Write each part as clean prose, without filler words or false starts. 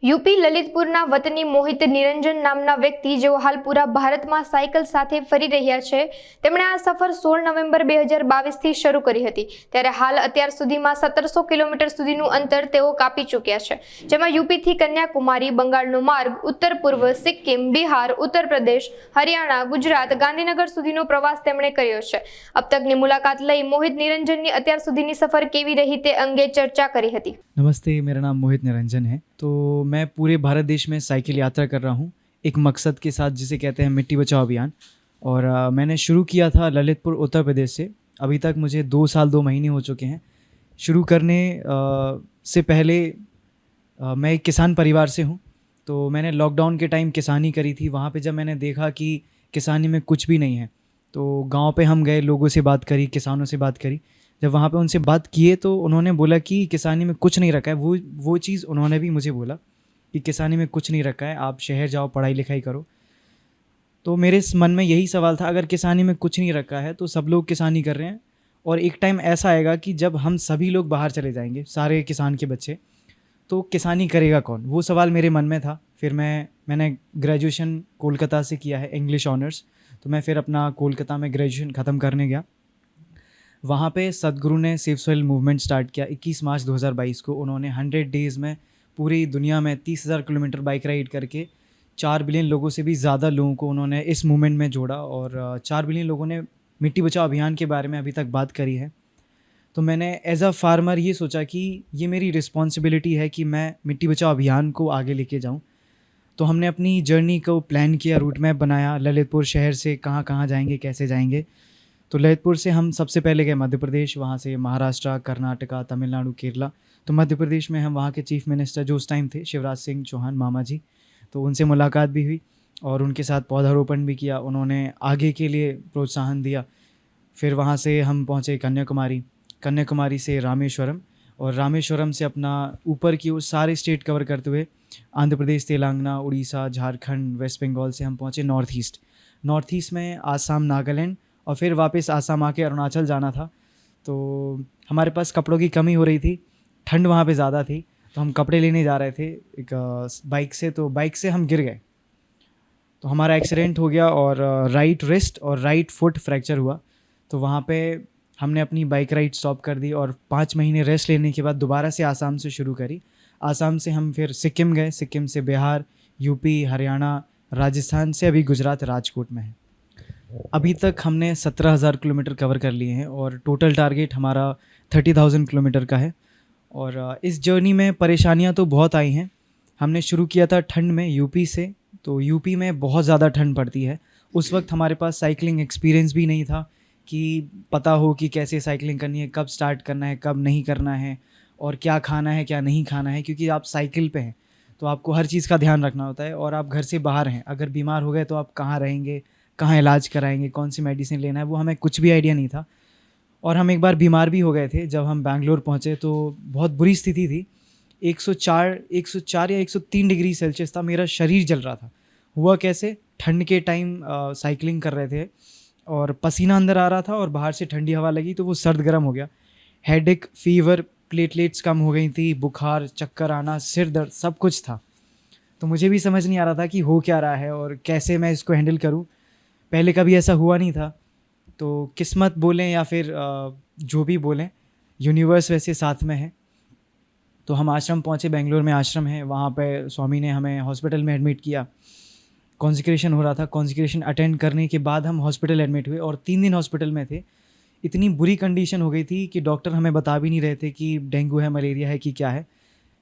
UP લલિતપુરના વતની મોહિત નિરંજન નામના વ્યક્તિ જેઓ હાલ પૂરા ભારતમાં સાયકલ સાથે ફરી રહ્યા છે તેમણે આ સફર 16 નવેમ્બર 2022 થી શરૂ કરી હતી ત્યારે હાલ અત્યાર સુધીમાં 1700 કિલોમીટર સુધીનું અંતર તેઓ કાપી ચૂક્યા છે જેમાં યુપીથી કન્યાકુમારી બંગાળનો માર્ગ ઉત્તર પૂર્વ સિક્કિમ બિહાર ઉત્તર પ્રદેશ હરિયાણા ગુજરાત ગાંધીનગર સુધીનો પ્રવાસ તેમણે કર્યો છે अब तकની मुलाकात લઈ મોહિત નિરંજનની અત્યાર સુધીની સફર કેવી રહી તે અંગે ચર્चा કરી હતી। नमस्ते, मेरा नाम मोहित निरंजन है। तो मैं पूरे भारत देश में साइकिल यात्रा कर रहा हूँ एक मकसद के साथ जिसे कहते हैं मिट्टी बचाओ अभियान। और मैंने शुरू किया था ललितपुर उत्तर प्रदेश से। अभी तक मुझे 2 साल 2 महीने हो चुके हैं। शुरू करने से पहले मैं एक किसान परिवार से हूँ, तो मैंने लॉकडाउन के टाइम किसानी करी थी। वहाँ पे जब मैंने देखा कि किसानी में कुछ भी नहीं है तो गांव पे हम गए, लोगों से बात करी, किसानों से बात करी। जब वहाँ पे उनसे बात किए तो उन्होंने बोला कि किसानी में कुछ नहीं रखा है। वो चीज़ उन्होंने भी मुझे बोला कि किसानी में कुछ नहीं रखा है, आप शहर जाओ पढ़ाई लिखाई करो। तो मेरे मन में यही सवाल था, अगर किसानी में कुछ नहीं रखा है तो सब लोग किसानी कर रहे हैं और एक टाइम ऐसा आएगा कि जब हम सभी लोग बाहर चले जाएंगे, सारे किसान के बच्चे, तो किसानी करेगा कौन? वो सवाल मेरे मन में था। फिर मैंने ग्रेजुएशन कोलकाता से किया है, इंग्लिश ऑनर्स। तो मैं फिर अपना कोलकाता में ग्रेजुएशन ख़त्म करने गया। वहाँ पे सदगुरु ने सेफ सॉइल मूवमेंट स्टार्ट किया 21 मार्च 2022 को। उन्होंने 100 डेज़ में पूरी दुनिया में 30,000 किलोमीटर बाइक राइड करके 4 बिलियन लोगों से भी ज़्यादा लोगों को उन्होंने इस मूवमेंट में जोड़ा और 4 बिलियन लोगों ने मिट्टी बचाओ अभियान के बारे में अभी तक बात करी है। तो मैंने एज अ फार्मर ये सोचा कि ये मेरी रिस्पॉन्सिबिलिटी है कि मैं मिट्टी बचाओ अभियान को आगे लेके जाऊँ। तो हमने अपनी जर्नी को प्लान किया, रूट मैप बनाया, ललितपुर शहर से कहाँ कहाँ जाएंगे, कैसे जाएंगे। तो ललितपुर से हम सबसे पहले गए मध्य प्रदेश, वहाँ से महाराष्ट्र, कर्नाटका, तमिलनाडु, केरला। तो मध्य प्रदेश में हम वहाँ के चीफ मिनिस्टर जो उस टाइम थे शिवराज सिंह चौहान मामा जी, तो उनसे मुलाकात भी हुई और उनके साथ पौधारोपण भी किया। उन्होंने आगे के लिए प्रोत्साहन दिया। फिर वहाँ से हम पहुँचे कन्याकुमारी, कन्याकुमारी से रामेश्वरम और रामेश्वरम से अपना ऊपर की ओर सारे स्टेट कवर करते हुए आंध्र प्रदेश, तेलंगाना, उड़ीसा, झारखंड, वेस्ट बंगाल से हम पहुँचे नॉर्थ ईस्ट में आसाम, नागालैंड और फिर वापस आसाम आके अरुणाचल जाना था। तो हमारे पास कपड़ों की कमी हो रही थी, ठंड वहाँ पे ज़्यादा थी, तो हम कपड़े लेने जा रहे थे एक बाइक से। तो बाइक से हम गिर गए, तो हमारा एक्सीडेंट हो गया और राइट रिस्ट और राइट फुट फ्रैक्चर हुआ। तो वहाँ पे हमने अपनी बाइक राइड स्टॉप कर दी और 5 महीने रेस्ट लेने के बाद दोबारा से आसाम से शुरू करी। आसाम से हम फिर सिक्किम गए, सिक्किम से बिहार, यूपी, हरियाणा, राजस्थान से अभी गुजरात राजकोट में है। अभी तक हमने 17,000 किलोमीटर कवर कर लिए हैं और टोटल टारगेट हमारा 30,000 किलोमीटर का है। और इस जर्नी में परेशानियां तो बहुत आई हैं। हमने शुरू किया था ठंड में यूपी से, तो यूपी में बहुत ज़्यादा ठंड पड़ती है। उस वक्त हमारे पास साइकिलिंग एक्सपीरियंस भी नहीं था कि पता हो कि कैसे साइकिलिंग करनी है, कब स्टार्ट करना है, कब नहीं करना है और क्या खाना है क्या नहीं खाना है। क्योंकि आप साइकिल पे हैं तो आपको हर चीज़ का ध्यान रखना होता है और आप घर से बाहर हैं, अगर बीमार हो गए तो आप कहाँ रहेंगे, कहाँ इलाज कराएंगे, कौन सी मेडिसिन लेना है, वो हमें कुछ भी आइडिया नहीं था। और हम एक बार बीमार भी हो गए थे। जब हम बैंगलोर पहुँचे तो बहुत बुरी स्थिति थी, 104 या 103 डिग्री सेल्सियस था, मेरा शरीर जल रहा था। हुआ कैसे, ठंड के टाइम साइकिलिंग कर रहे थे और पसीना अंदर आ रहा था और बाहर से ठंडी हवा लगी तो वो सर्द गर्म हो गया। हेडेक, फीवर, प्लेटलेट्स कम हो गई थी, बुखार, चक्कर आना, सिर दर्द, सब कुछ था। तो मुझे भी समझ नहीं आ रहा था कि हो क्या रहा है और कैसे मैं इसको हैंडल करूं। पहले कभी ऐसा हुआ नहीं था। तो किस्मत बोलें या फिर जो भी बोलें, यूनिवर्स वैसे साथ में है। तो हम आश्रम पहुँचे, बेंगलोर में आश्रम है, वहाँ पे स्वामी ने हमें हॉस्पिटल में एडमिट किया। कॉन्सिक्रेशन हो रहा था, कॉन्सिक्रेशन अटेंड करने के बाद हम हॉस्पिटल एडमिट हुए और 3 दिन हॉस्पिटल में थे। इतनी बुरी कंडीशन हो गई थी कि डॉक्टर हमें बता भी नहीं रहे थे कि डेंगू है, मलेरिया है कि क्या है।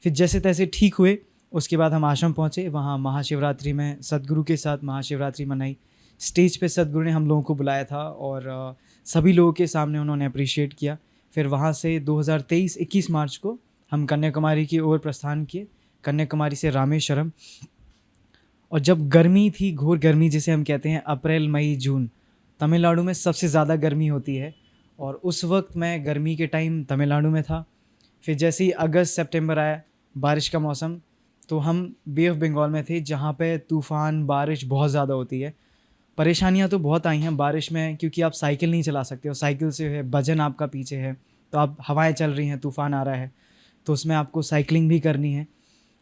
फिर जैसे तैसे ठीक हुए। उसके बाद हम आश्रम पहुँचे, वहाँ महाशिवरात्रि में सदगुरु के साथ महाशिवरात्रि मनाई। स्टेज पे सदगुरु ने हम लोगों को बुलाया था और सभी लोगों के सामने उन्होंने अप्रिशिएट किया। फिर वहाँ से 2023 21 मार्च को हम कन्याकुमारी की ओर प्रस्थान किए, कन्याकुमारी से रामेश्वरम। और जब गर्मी थी, घोर गर्मी जिसे हम कहते हैं, अप्रैल, मई, जून, तमिलनाडु में सबसे ज़्यादा गर्मी होती है और उस वक्त मैं गर्मी के टाइम तमिलनाडु में था। फिर जैसे ही अगस्त सितंबर आया, बारिश का मौसम, तो हम बे ऑफ बंगाल में थे जहाँ पे तूफ़ान, बारिश बहुत ज़्यादा होती है। परेशानियाँ तो बहुत आई हैं बारिश में, क्योंकि आप साइकिल नहीं चला सकते हो, साइकिल से है, वजन आपका पीछे है, तो आप हवाएं चल रही हैं, तूफ़ान आ रहा है, तो उसमें आपको साइकिलिंग भी करनी है।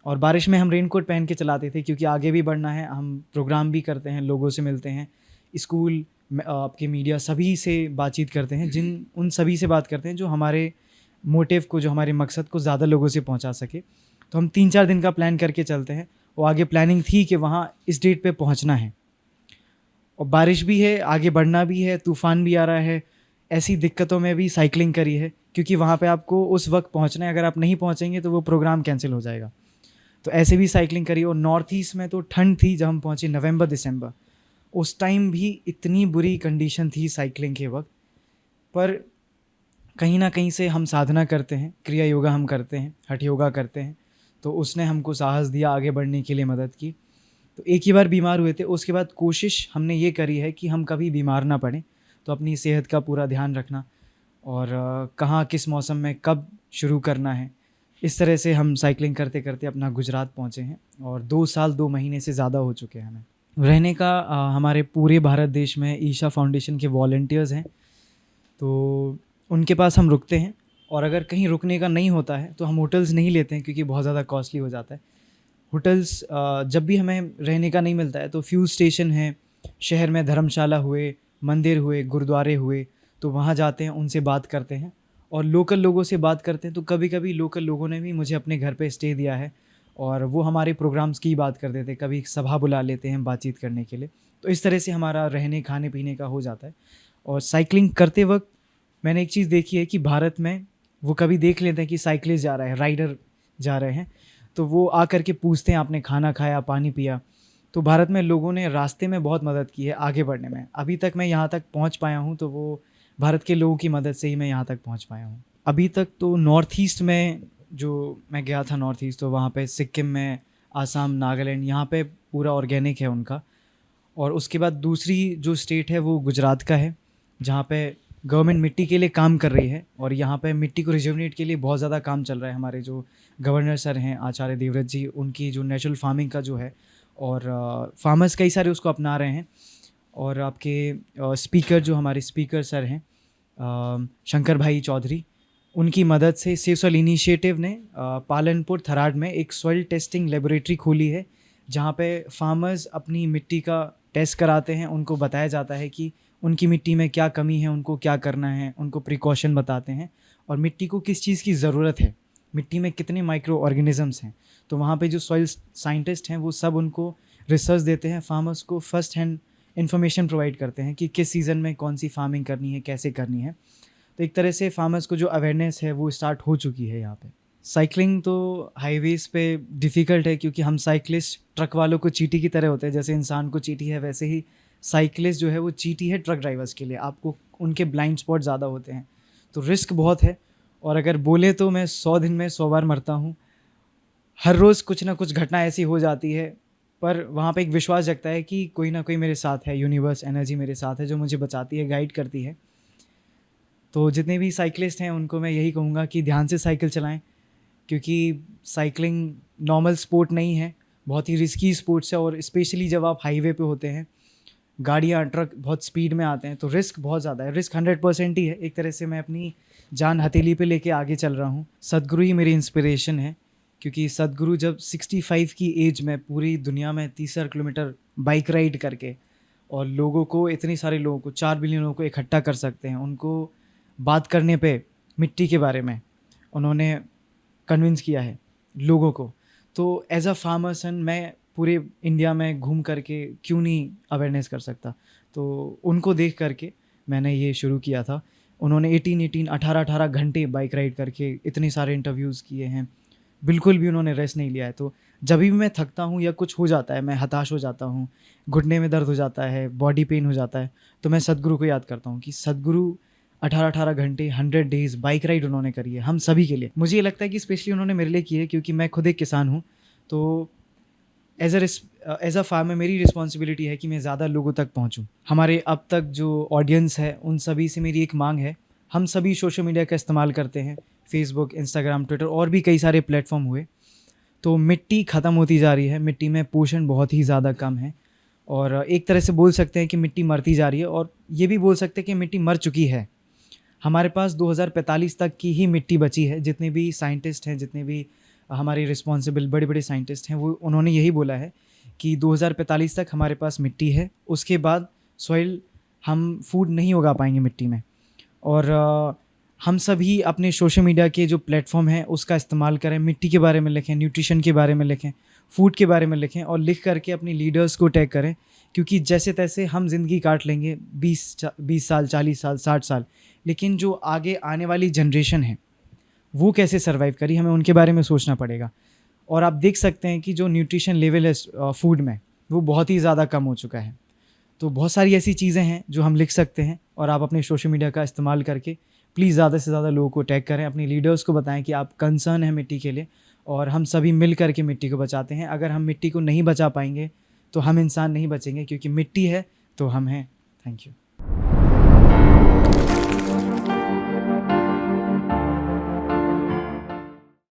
और बारिश में हम रेनकोट पहन के चलाते थे क्योंकि आगे भी बढ़ना है, हम प्रोग्राम भी करते हैं, लोगों से मिलते हैं, स्कूल आपके मीडिया सभी से बातचीत करते हैं, उन सभी से बात करते हैं जो हमारे मोटिव को, जो हमारे मकसद को ज़्यादा लोगों से पहुंचा सके। तो हम 3-4 दिन का प्लान करके चलते हैं और आगे प्लानिंग थी कि वहाँ इस डेट पे पहुँचना है, और बारिश भी है, आगे बढ़ना भी है, तूफ़ान भी आ रहा है, ऐसी दिक्कतों में भी साइकिलिंग करी है क्योंकि वहाँ पे आपको उस वक्त पहुँचना है, अगर आप नहीं पहुँचेंगे तो वो प्रोग्राम कैंसिल हो जाएगा। तो ऐसे भी साइकिलिंग करी। और नॉर्थ ईस्ट में तो ठंड थी, जब हम पहुँचे नवंबर दिसंबर, उस टाइम भी इतनी बुरी कंडीशन थी साइकिलिंग के वक्त। पर कहीं ना कहीं से हम साधना करते हैं, क्रिया योगा हम करते हैं, हठ योगा करते हैं, तो उसने हमको साहस दिया, आगे बढ़ने के लिए मदद की। तो एक ही बार बीमार हुए थे, उसके बाद कोशिश हमने ये करी है कि हम कभी बीमार ना पड़ें, तो अपनी सेहत का पूरा ध्यान रखना और कहाँ किस मौसम में कब शुरू करना है, इस तरह से हम साइकिलिंग करते करते अपना गुजरात पहुँचे हैं और 2 साल 2 महीने से ज़्यादा हो चुके हैं हमें। रहने का हमारे पूरे भारत देश में ईशा फाउंडेशन के वॉलंटियर्स हैं, तो उनके पास हम रुकते हैं। और अगर कहीं रुकने का नहीं होता है तो हम होटल्स नहीं लेते हैं क्योंकि बहुत ज़्यादा कॉस्टली हो जाता है। होटल्स जब भी हमें रहने का नहीं मिलता है तो फ्यूज़ स्टेशन है, शहर में धर्मशाला हुए, मंदिर हुए, गुरुद्वारे हुए, तो वहाँ जाते हैं, उनसे बात करते हैं और लोकल लोगों से बात करते हैं। तो कभी कभी लोकल लोगों ने भी मुझे अपने घर पे स्टे दिया है और वो हमारे प्रोग्राम्स की बात कर देते हैं, कभी सभा बुला लेते हैं बातचीत करने के लिए। तो इस तरह से हमारा रहने खाने पीने का हो जाता है। और साइकिलिंग करते वक्त मैंने एक चीज़ देखी है कि भारत में वो कभी देख लेते हैं कि साइकिलिस्ट जा रहा है, राइडर जा रहे हैं, तो वो आकर के पूछते हैं आपने खाना खाया, पानी पिया। तो भारत में लोगों ने रास्ते में बहुत मदद की है आगे बढ़ने में। अभी तक मैं यहाँ तक पहुँच पाया हूँ तो वो भारत के लोगों की मदद से ही मैं यहाँ तक पहुँच पाया हूँ। अभी तक तो नॉर्थ ईस्ट में जो मैं गया था नॉर्थ ईस्ट, तो वहाँ पे सिक्किम में, आसाम, नागालैंड, यहाँ पे पूरा ऑर्गेनिक है उनका। और उसके बाद दूसरी जो स्टेट है वो गुजरात का है, जहाँ पे गवर्नमेंट मिट्टी के लिए काम कर रही है और यहाँ पे मिट्टी को रिजुवनेट के लिए बहुत ज़्यादा काम चल रहा है। हमारे जो गवर्नर सर हैं आचार्य देवव्रत जी, उनकी जो नेचुरल फार्मिंग का जो है, और फार्मर्स कई सारे उसको अपना रहे हैं। और आपके स्पीकर जो हमारे स्पीकर सर हैं शंकर भाई चौधरी, उनकी मदद से सेव सॉइल इनिशिएटिव ने पालनपुर थराड में एक सॉइल टेस्टिंग लेबोरेटरी खोली है, जहाँ पे फार्मर्स अपनी मिट्टी का टेस्ट कराते हैं, उनको बताया जाता है कि उनकी मिट्टी में क्या कमी है, उनको क्या करना है, उनको प्रिकॉशन बताते हैं और मिट्टी को किस चीज़ की ज़रूरत है, मिट्टी में कितने माइक्रो ऑर्गेनिजम्स हैं। तो वहाँ पे जो सॉइल साइंटिस्ट हैं वो सब उनको रिसर्च देते हैं, फार्मर्स को फर्स्ट हैंड इन्फॉर्मेशन प्रोवाइड करते हैं कि किस सीज़न में कौन सी फार्मिंग करनी है, कैसे करनी है। तो एक तरह से फार्मर्स को जो अवेयरनेस है वो स्टार्ट हो चुकी है यहाँ पे। साइकिलिंग तो हाईवेज़ पे डिफ़िकल्ट है क्योंकि हम साइकिलिस्ट ट्रक वालों को चींटी की तरह होते हैं। जैसे इंसान को चींटी है, वैसे ही साइकिलिस्ट जो है वो चींटी है ट्रक ड्राइवर्स के लिए। आपको उनके ब्लाइंड स्पॉट ज़्यादा होते हैं, तो रिस्क बहुत है। और अगर बोले तो मैं 100 दिन में 100 बार मरता हूँ। हर रोज़ कुछ ना कुछ घटना ऐसी हो जाती है, पर वहाँ पे एक विश्वास जगता है कि कोई ना कोई मेरे साथ है, यूनिवर्स एनर्जी मेरे साथ है जो मुझे बचाती है, गाइड करती है। तो जितने भी साइकिलिस्ट हैं उनको मैं यही कहूँगा कि ध्यान से साइकिल चलाएं, क्योंकि साइकिलिंग नॉर्मल स्पोर्ट नहीं है, बहुत ही रिस्की स्पोर्ट्स है। और स्पेशली जब आप हाईवे पे होते हैं, गाड़ियाँ ट्रक बहुत स्पीड में आते हैं, तो रिस्क बहुत ज़्यादा है। रिस्क 100% ही है। एक तरह से मैं अपनी जान हथेली पे लेके आगे चल रहा हूँ। सदगुरु ही मेरी इंस्पिरेशन है, क्योंकि सदगुरु जब 65 की एज में पूरी दुनिया में 30,000 किलोमीटर बाइक राइड करके और लोगों को, इतने सारे लोगों को, 4 बिलियन लोगों को इकट्ठा कर सकते हैं, उनको बात करने पे मिट्टी के बारे में उन्होंने कन्विंस किया है लोगों को। तो एज अ फार्मर सन मैं पूरे इंडिया में घूम करके क्यों नहीं अवेयरनेस कर सकता। तो उनको देख करके मैंने ये शुरू किया था। उन्होंने 18 घंटे बाइक राइड करके इतने सारे इंटरव्यूज़ किए हैं, बिल्कुल भी उन्होंने रेस्ट नहीं लिया है। तो जब भी मैं थकता हूँ या कुछ हो जाता है, मैं हताश हो जाता हूँ, घुटने में दर्द हो जाता है, बॉडी पेन हो जाता है, तो मैं सदगुरु को याद करता हूँ कि सदगुरु 18 घंटे 100 डेज़ बाइक राइड उन्होंने करी है हम सभी के लिए। मुझे ये लगता है कि स्पेशली उन्होंने मेरे लिए की है, क्योंकि मैं खुद एक किसान हूँ। तो एज अ फार्मर मेरी रिस्पॉन्सिबिलिटी है कि मैं ज़्यादा लोगों तक पहुँचूँ। हमारे अब तक जो ऑडियंस है उन सभी से मेरी एक मांग है, हम सभी सोशल मीडिया का इस्तेमाल करते हैं, फेसबुक, इंस्टाग्राम, ट्विटर और भी कई सारे प्लेटफॉर्म हुए। तो मिट्टी ख़त्म होती जा रही है, मिट्टी में पोषण बहुत ही ज़्यादा कम है, और एक तरह से बोल सकते हैं कि मिट्टी मरती जा रही है, और ये भी बोल सकते हैं कि मिट्टी मर चुकी है। हमारे पास 2045 तक की ही मिट्टी बची है। जितने भी साइंटिस्ट हैं, जितने भी हमारे रिस्पॉन्सिबल बड़े बड़े साइंटिस्ट हैं, वो उन्होंने यही बोला है कि 2045 तक हमारे पास मिट्टी है, उसके बाद सॉइल हम फूड नहीं उगा पाएंगे मिट्टी में। और हम सभी अपने सोशल मीडिया के जो प्लेटफॉर्म हैं उसका इस्तेमाल करें, मिट्टी के बारे में लिखें, न्यूट्रिशन के बारे में लिखें, फूड के बारे में लिखें और लिख करके अपने लीडर्स को टैग करें, क्योंकि जैसे तैसे हम ज़िंदगी काट लेंगे 20 साल, 40 साल, 60 साल, लेकिन जो आगे आने वाली जनरेशन है वो कैसे सर्वाइव करी, हमें उनके बारे में सोचना पड़ेगा। और आप देख सकते हैं कि जो न्यूट्रिशन लेवल है फूड में वो बहुत ही ज़्यादा कम हो चुका है। तो बहुत सारी ऐसी चीज़ें हैं जो हम लिख सकते हैं और आप अपने सोशल मीडिया का इस्तेमाल करके प्लीज़ ज़्यादा से ज़्यादा लोगों को टैग करें, अपने लीडर्स को बताएं कि आप कंसर्न हैं मिट्टी के लिए और हम सभी मिल करके मिट्टी को बचाते हैं। अगर हम मिट्टी को नहीं बचा पाएंगे तो हम इंसान नहीं बचेंगे, क्योंकि मिट्टी है तो हम हैं। Thank you.